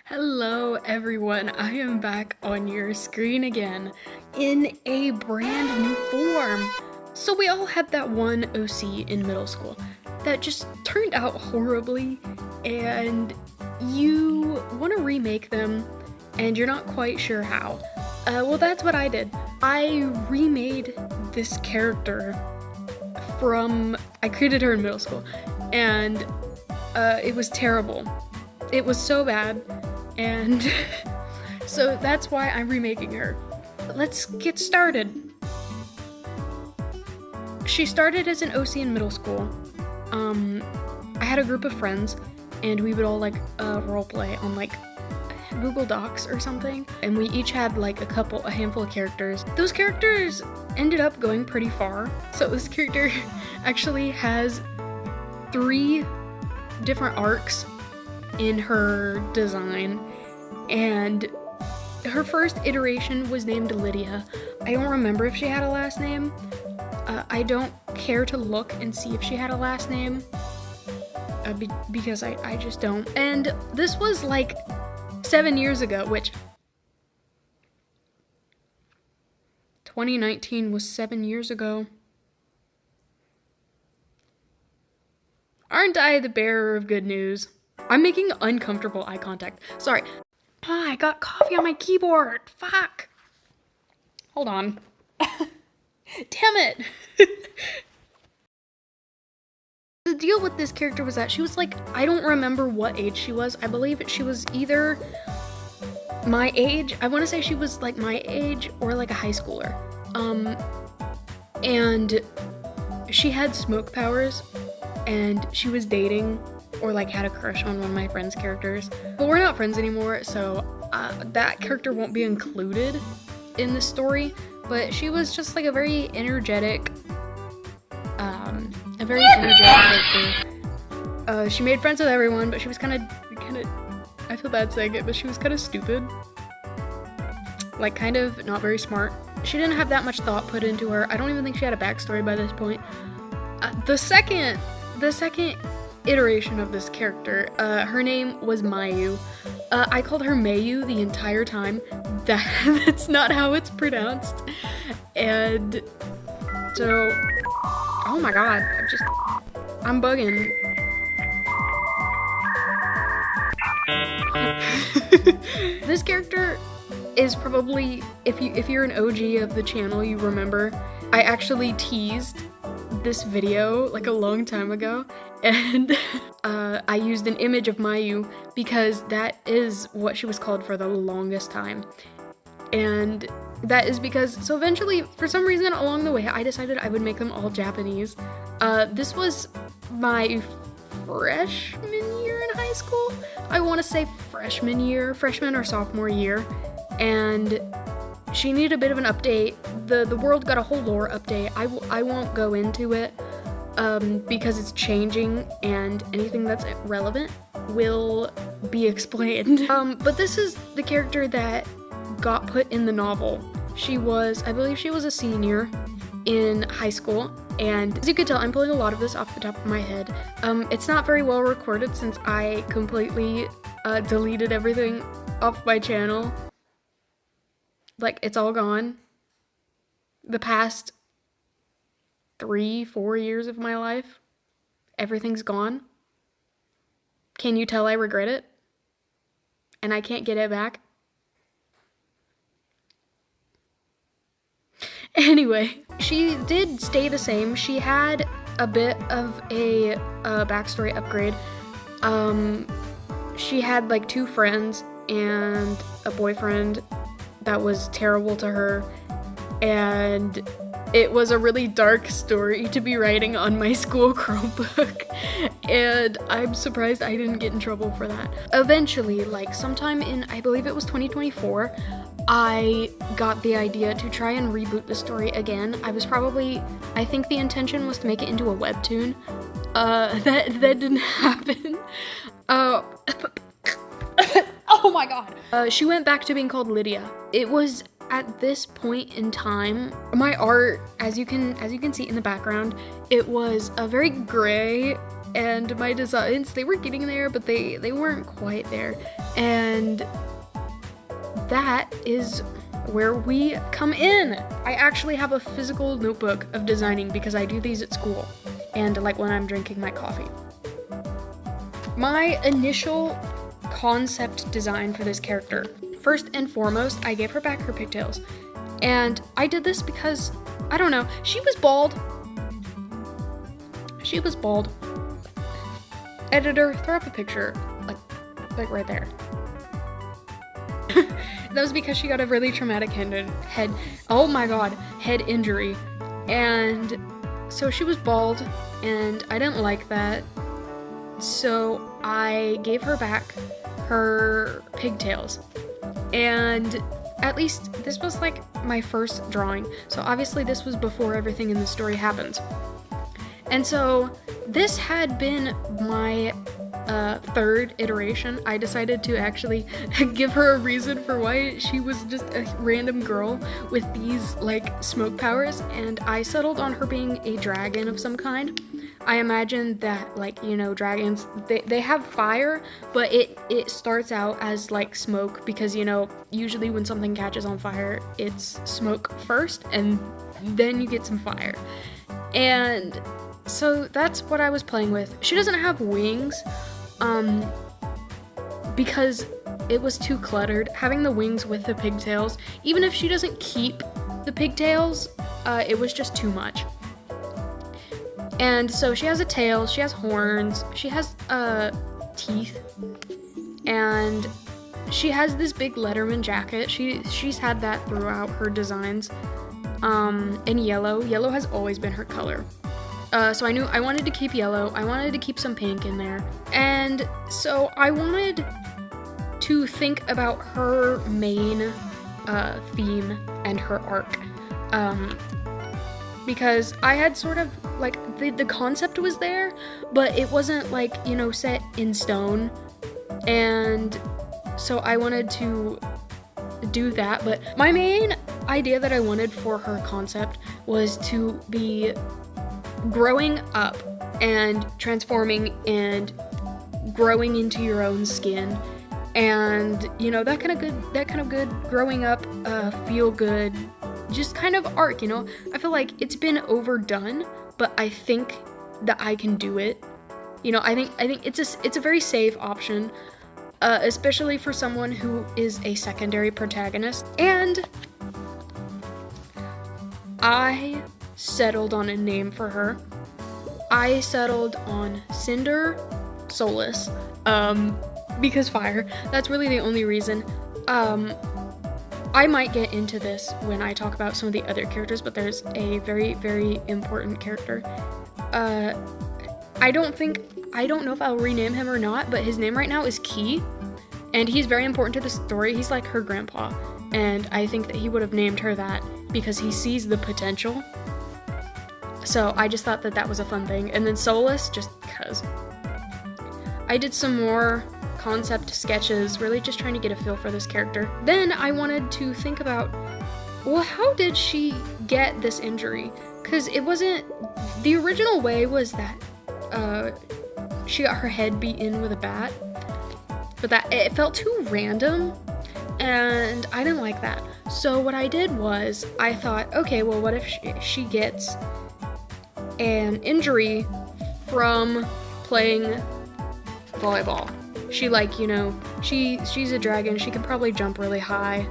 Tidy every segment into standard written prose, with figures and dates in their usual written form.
Hello everyone, I am back on your screen again in a brand new form. So we all had that one OC in middle school that just turned out horribly and you want to remake them and you're not quite sure how. Well, that's what I did. I remade this character I created her in middle school and it was terrible. It was so bad, and so that's why I'm remaking her. Let's get started. She started as an OC in middle school. I had a group of friends, and we would all roleplay on Google Docs or something, and we each had a handful of characters. Those characters ended up going pretty far. So this character actually has 3 different arcs in her design, and her first iteration was named Lydia. I don't remember if she had a last name. I don't care to look and see if she had a last name because I just don't. And this was 7 years ago, which 2019 was 7 years ago. Aren't I the bearer of good news? I'm making uncomfortable eye contact. Sorry. I got coffee on my keyboard. Fuck. Hold on. Damn it. The deal with this character was that she was I don't remember what age she was. I believe she was either my age. I want to say she was my age or a high schooler. And she had smoke powers and she was dating or had a crush on one of my friend's characters. But we're not friends anymore, so that character won't be included in the story. But she was just a very energetic character. She made friends with everyone, but she was kind of, I feel bad saying it, but she was kind of stupid. Kind of not very smart. She didn't have that much thought put into her. I don't even think she had a backstory by this point. The second iteration of this character, her name was Mayu. I called her Mayu the entire time. That's not how it's pronounced. And so, oh my god, I'm bugging. This character is probably, if you're an OG of the channel, you remember, I actually teased this video a long time ago, and I used an image of Mayu because that is what she was called for the longest time. And that is because, so eventually, for some reason along the way, I decided I would make them all Japanese. This was my freshman year in high school. I want to say freshman or sophomore year. And she needed a bit of an update. The world got a whole lore update. I won't go into it because it's changing and anything that's relevant will be explained. But this is the character that got put in the novel. I believe she was a senior in high school, and as you can tell, I'm pulling a lot of this off the top of my head. It's not very well recorded since I completely deleted everything off my channel. It's all gone. The past 3-4 years of my life, everything's gone. Can you tell I regret it? And I can't get it back? Anyway, she did stay the same. She had a bit of a backstory upgrade. She had 2 friends and a boyfriend that was terrible to her, and it was a really dark story to be writing on my school Chromebook, and I'm surprised I didn't get in trouble for that. Eventually, sometime in, I believe it was 2024, I got the idea to try and reboot the story again. I think the intention was to make it into a webtoon. That didn't happen. Oh my god. She went back to being called Lydia. It was at this point in time, my art, as you can see in the background, it was a very gray and my designs, they were getting there, but they weren't quite there. And that is where we come in. I actually have a physical notebook of designing because I do these at school and like when I'm drinking my coffee. My initial concept design for this character, first and foremost, I gave her back her pigtails. And I did this because, I don't know, she was bald. She was bald. Editor, throw up a picture, like right there. That was because she got a really traumatic head injury. And so she was bald, and I didn't like that. So I gave her back her pigtails. And at least this was like my first drawing. So obviously this was before everything in the story happened. And so this had been my third iteration. I decided to actually give her a reason for why she was just a random girl with these like smoke powers, and I settled on her being a dragon of some kind. I imagine that, like, you know, dragons, they have fire, but it starts out as like smoke because, you know, usually when something catches on fire, it's smoke first and then you get some fire. And so that's what I was playing with. She doesn't have wings, because it was too cluttered. Having the wings with the pigtails, even if she doesn't keep the pigtails, it was just too much. And so she has a tail, she has horns, she has teeth, and she has this big Letterman jacket. She's had that throughout her designs. And yellow has always been her color. So I knew I wanted to keep yellow. I wanted to keep some pink in there. And so I wanted to think about her main theme and her arc. Because I had sort of, like, the concept was there, but it wasn't, like, you know, set in stone. And so I wanted to do that. But my main idea that I wanted for her concept was to be growing up and transforming and growing into your own skin, and you know, that kind of good growing up, feel good, just kind of arc. You know, I feel like it's been overdone, but I think that I can do it. You know, I think it's a very safe option, especially for someone who is a secondary protagonist. And I settled on a name for her. I settled on Cinder Solus, because fire. That's really the only reason. I might get into this when I talk about some of the other characters, but there's a very, very important character. I don't know if I'll rename him or not, but his name right now is Key, and he's very important to the story. He's like her grandpa, and I think that he would have named her that because he sees the potential. So I just thought that that was a fun thing. And then Solus, just because. I did some more concept sketches, really just trying to get a feel for this character. Then I wanted to think about, well, how did she get this injury? Because it wasn't, the original way was that she got her head beat in with a bat, but that it felt too random, and I didn't like that. So what I did was, I thought, okay, well, what if she gets an injury from playing volleyball? She, like, you know, she's a dragon, she can probably jump really high,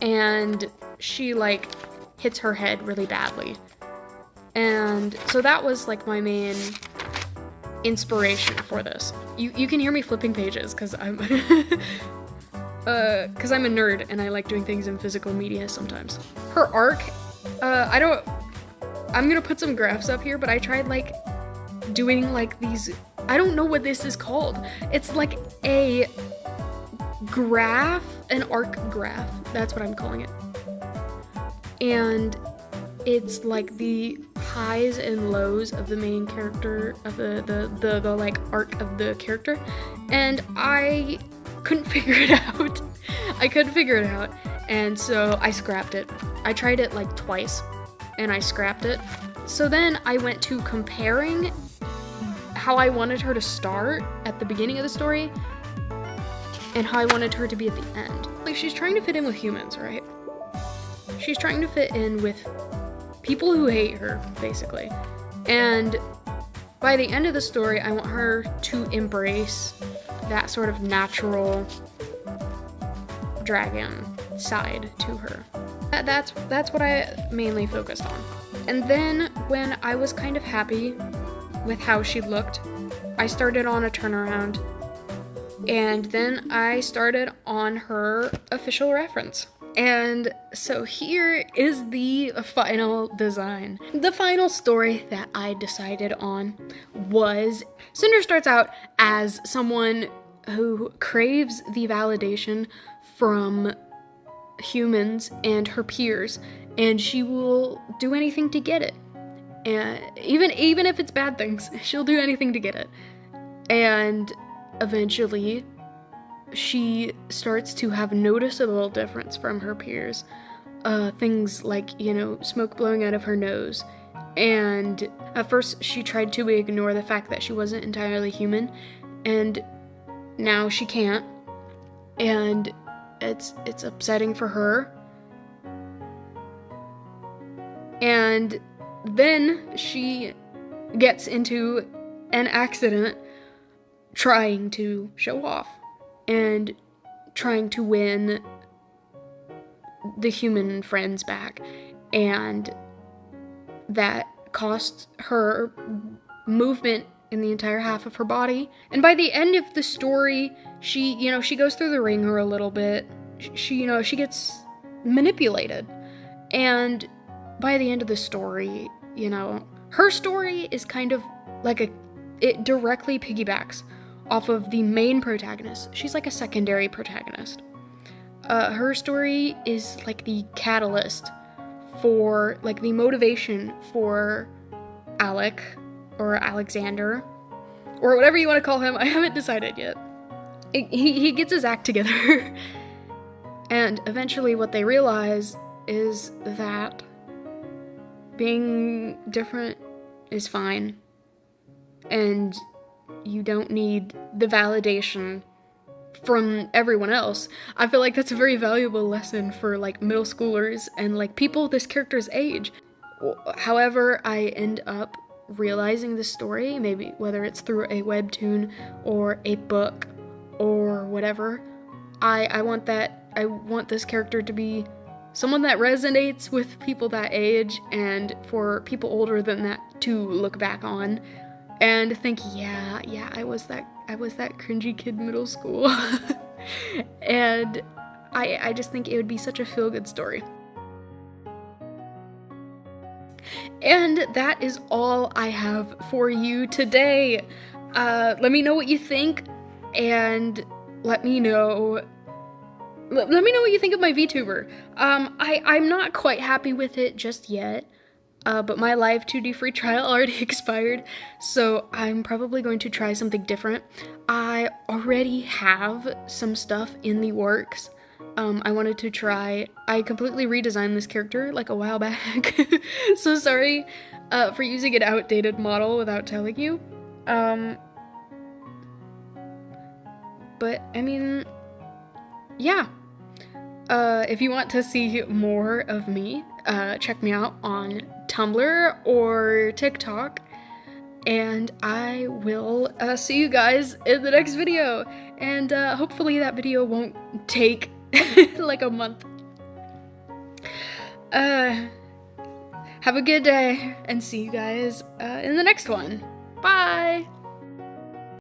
and she, like, hits her head really badly. And so that was, like, my main inspiration for this. You can hear me flipping pages, because I'm a nerd, and I like doing things in physical media sometimes. Her arc, I'm gonna put some graphs up here, but I tried, like, doing, like, these, I don't know what this is called. It's like a graph, an arc graph. That's what I'm calling it. And it's like the highs and lows of the main character, of the like arc of the character. And I couldn't figure it out. And so I scrapped it. I tried it like twice, and I scrapped it. So then I went to comparing how I wanted her to start at the beginning of the story and how I wanted her to be at the end. Like, she's trying to fit in with humans, right? She's trying to fit in with people who hate her, basically. And by the end of the story, I want her to embrace that sort of natural dragon side to her. That's what I mainly focused on. And then when I was kind of happy with how she looked, I started on a turnaround, and then I started on her official reference. And so here is the final design. The final story that I decided on was Cinder starts out as someone who craves the validation from humans and her peers, and she will do anything to get it. And even if it's bad things, she'll do anything to get it. And eventually she starts to have noticeable difference from her peers. Things like, smoke blowing out of her nose. And at first she tried to ignore the fact that she wasn't entirely human, and now she can't. And it's upsetting for her. And then she gets into an accident trying to show off and trying to win the human friends back, and that costs her movement in the entire half of her body. And by the end of the story, she goes through the ringer a little bit. She gets manipulated, and by the end of the story, her story is kind of like it directly piggybacks off of the main protagonist. She's like a secondary protagonist. Her story is like the catalyst for, like, the motivation for Alec, or Alexander, or whatever you want to call him. I haven't decided yet. He gets his act together. And eventually what they realize is that being different is fine, and you don't need the validation from everyone else. I feel like that's a very valuable lesson for, like, middle schoolers and, like, people this character's age. However I end up realizing the story, maybe whether it's through a webtoon or a book or whatever, I want this character to be someone that resonates with people that age, and for people older than that to look back on and think, yeah, I was that cringy kid in middle school. And I just think it would be such a feel-good story. And that is all I have for you today. Let me know what you think, and let me know what you think of my VTuber. I'm not quite happy with it just yet, but my live 2D free trial already expired, so I'm probably going to try something different. I already have some stuff in the works. I wanted to try, I completely redesigned this character like a while back, so sorry for using an outdated model without telling you. But, I mean, yeah. If you want to see more of me, check me out on Tumblr or TikTok, and I will see you guys in the next video, and hopefully that video won't take like a month. Have a good day, and see you guys in the next one. Bye!